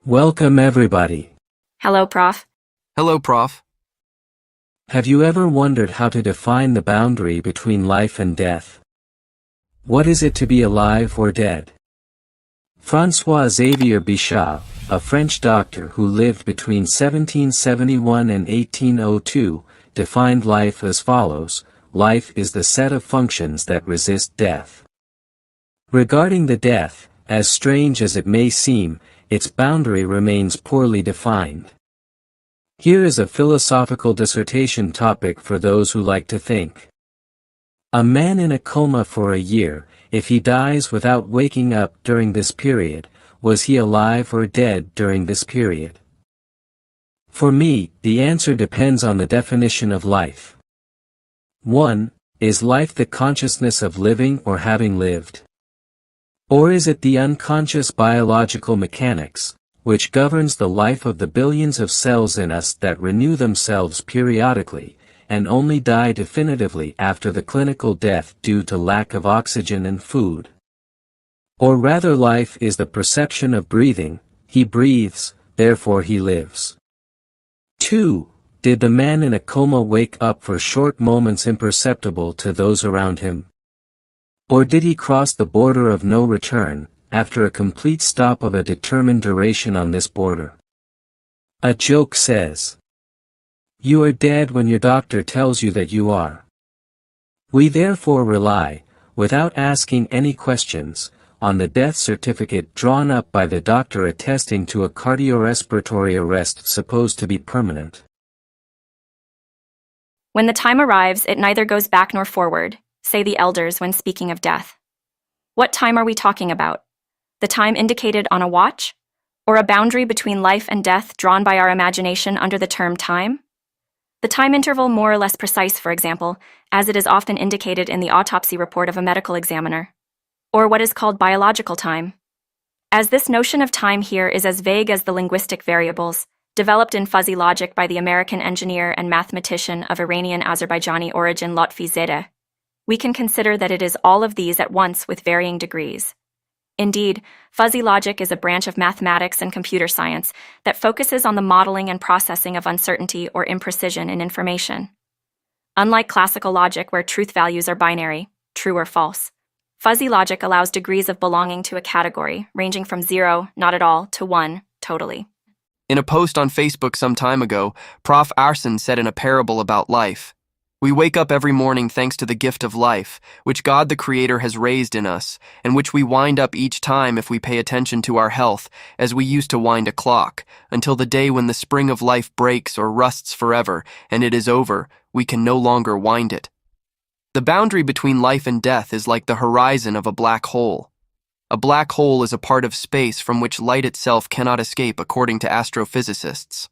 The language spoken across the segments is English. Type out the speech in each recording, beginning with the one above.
Welcome everybody. Hello, Prof. Hello, Prof. Have you ever wondered how to define the boundary between life and death? What is it to be alive or dead? François Xavier Bichat, a French doctor who lived between 1771 and 1802, defined life as follows: life is the set of functions that resist death. Regarding the death, as strange as it may seem, its boundary remains poorly defined. Here is a philosophical dissertation topic for those who like to think. A man in a coma for a year, if he dies without waking up during this period, was he alive or dead during this period? For me, the answer depends on the definition of life. 1. Is life the consciousness of living or having lived? Or is it the unconscious biological mechanics, which governs the life of the billions of cells in us that renew themselves periodically, and only die definitively after the clinical death due to lack of oxygen and food? Or rather, life is the perception of breathing: he breathes, therefore he lives. 2. Did the man in a coma wake up for short moments imperceptible to those around him? Or did he cross the border of no return, after a complete stop of a determined duration on this border? A joke says, "You are dead when your doctor tells you that you are." We therefore rely, without asking any questions, on the death certificate drawn up by the doctor attesting to a cardiorespiratory arrest supposed to be permanent. When the time arrives, it neither goes back nor forward, say the elders when speaking of death. What time are we talking about? The time indicated on a watch? Or a boundary between life and death drawn by our imagination under the term time? The time interval more or less precise, for example, as it is often indicated in the autopsy report of a medical examiner. Or what is called biological time. As this notion of time here is as vague as the linguistic variables, developed in fuzzy logic by the American engineer and mathematician of Iranian-Azerbaijani origin Lotfi Zedeh, we can consider that it is all of these at once with varying degrees. Indeed, fuzzy logic is a branch of mathematics and computer science that focuses on the modeling and processing of uncertainty or imprecision in information. Unlike classical logic where truth values are binary, true or false, fuzzy logic allows degrees of belonging to a category, ranging from 0, not at all, to 1, totally. In a post on Facebook some time ago, Prof. Arson said in a parable about life, "We wake up every morning thanks to the gift of life, which God the Creator has raised in us, and which we wind up each time if we pay attention to our health, as we used to wind a clock, until the day when the spring of life breaks or rusts forever, and it is over, we can no longer wind it." The boundary between life and death is like the horizon of a black hole. A black hole is a part of space from which light itself cannot escape according to astrophysicists.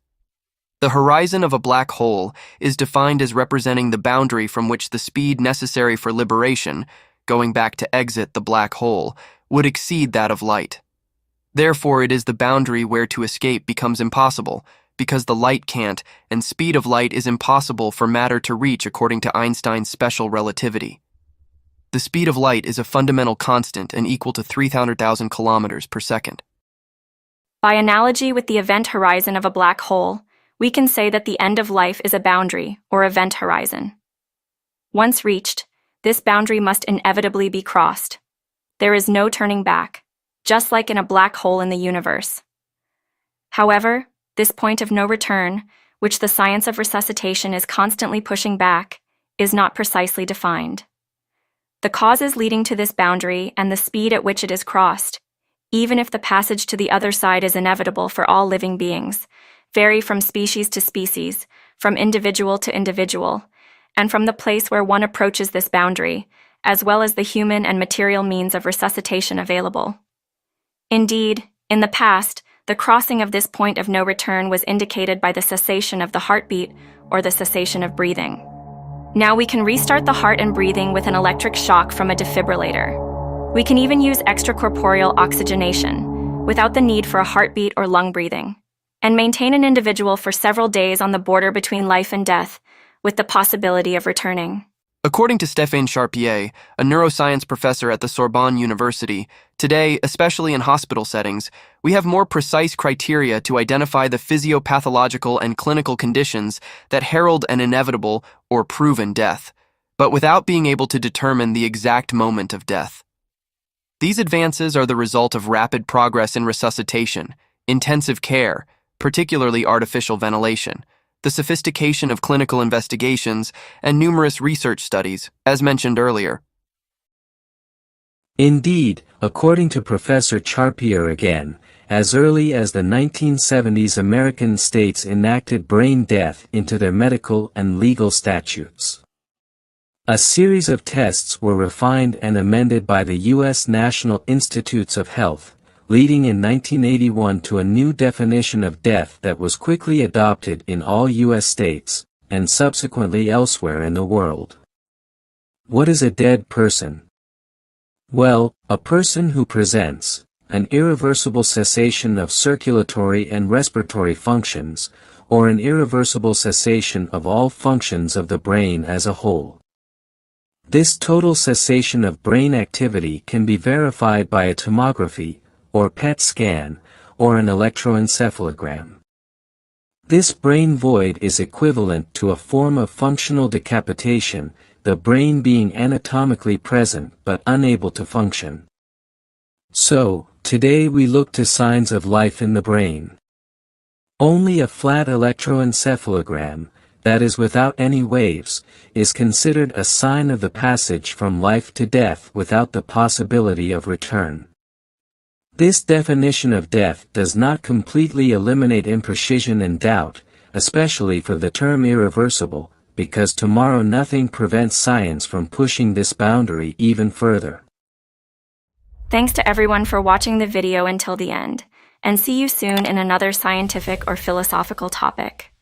The horizon of a black hole is defined as representing the boundary from which the speed necessary for liberation, going back to exit the black hole, would exceed that of light. Therefore, it is the boundary where to escape becomes impossible, because the light can't, and speed of light is impossible for matter to reach according to Einstein's special relativity. The speed of light is a fundamental constant and equal to 300,000 kilometers per second. By analogy with the event horizon of a black hole, we can say that the end of life is a boundary, or event horizon. Once reached, this boundary must inevitably be crossed. There is no turning back, just like in a black hole in the universe. However, this point of no return, which the science of resuscitation is constantly pushing back, is not precisely defined. The causes leading to this boundary and the speed at which it is crossed, even if the passage to the other side is inevitable for all living beings, vary from species to species, from individual to individual, and from the place where one approaches this boundary, as well as the human and material means of resuscitation available. Indeed, in the past, the crossing of this point of no return was indicated by the cessation of the heartbeat or the cessation of breathing. Now we can restart the heart and breathing with an electric shock from a defibrillator. We can even use extracorporeal oxygenation, without the need for a heartbeat or lung breathing, and maintain an individual for several days on the border between life and death, with the possibility of returning. According to Stéphane Charpier, a neuroscience professor at the Sorbonne University, today, especially in hospital settings, we have more precise criteria to identify the physiopathological and clinical conditions that herald an inevitable or proven death, but without being able to determine the exact moment of death. These advances are the result of rapid progress in resuscitation, intensive care, particularly artificial ventilation, the sophistication of clinical investigations, and numerous research studies, as mentioned earlier. Indeed, according to Professor Charpier again, as early as the 1970s American states enacted brain death into their medical and legal statutes. A series of tests were refined and amended by the U.S. National Institutes of Health, leading in 1981 to a new definition of death that was quickly adopted in all U.S. states, and subsequently elsewhere in the world. What is a dead person? Well, a person who presents an irreversible cessation of circulatory and respiratory functions, or an irreversible cessation of all functions of the brain as a whole. This total cessation of brain activity can be verified by a tomography, or PET scan, or an electroencephalogram. This brain void is equivalent to a form of functional decapitation, the brain being anatomically present but unable to function. So, today we look to signs of life in the brain. Only a flat electroencephalogram, that is without any waves, is considered a sign of the passage from life to death without the possibility of return. This definition of death does not completely eliminate imprecision and doubt, especially for the term irreversible, because tomorrow nothing prevents science from pushing this boundary even further. Thanks to everyone for watching the video until the end, and see you soon in another scientific or philosophical topic.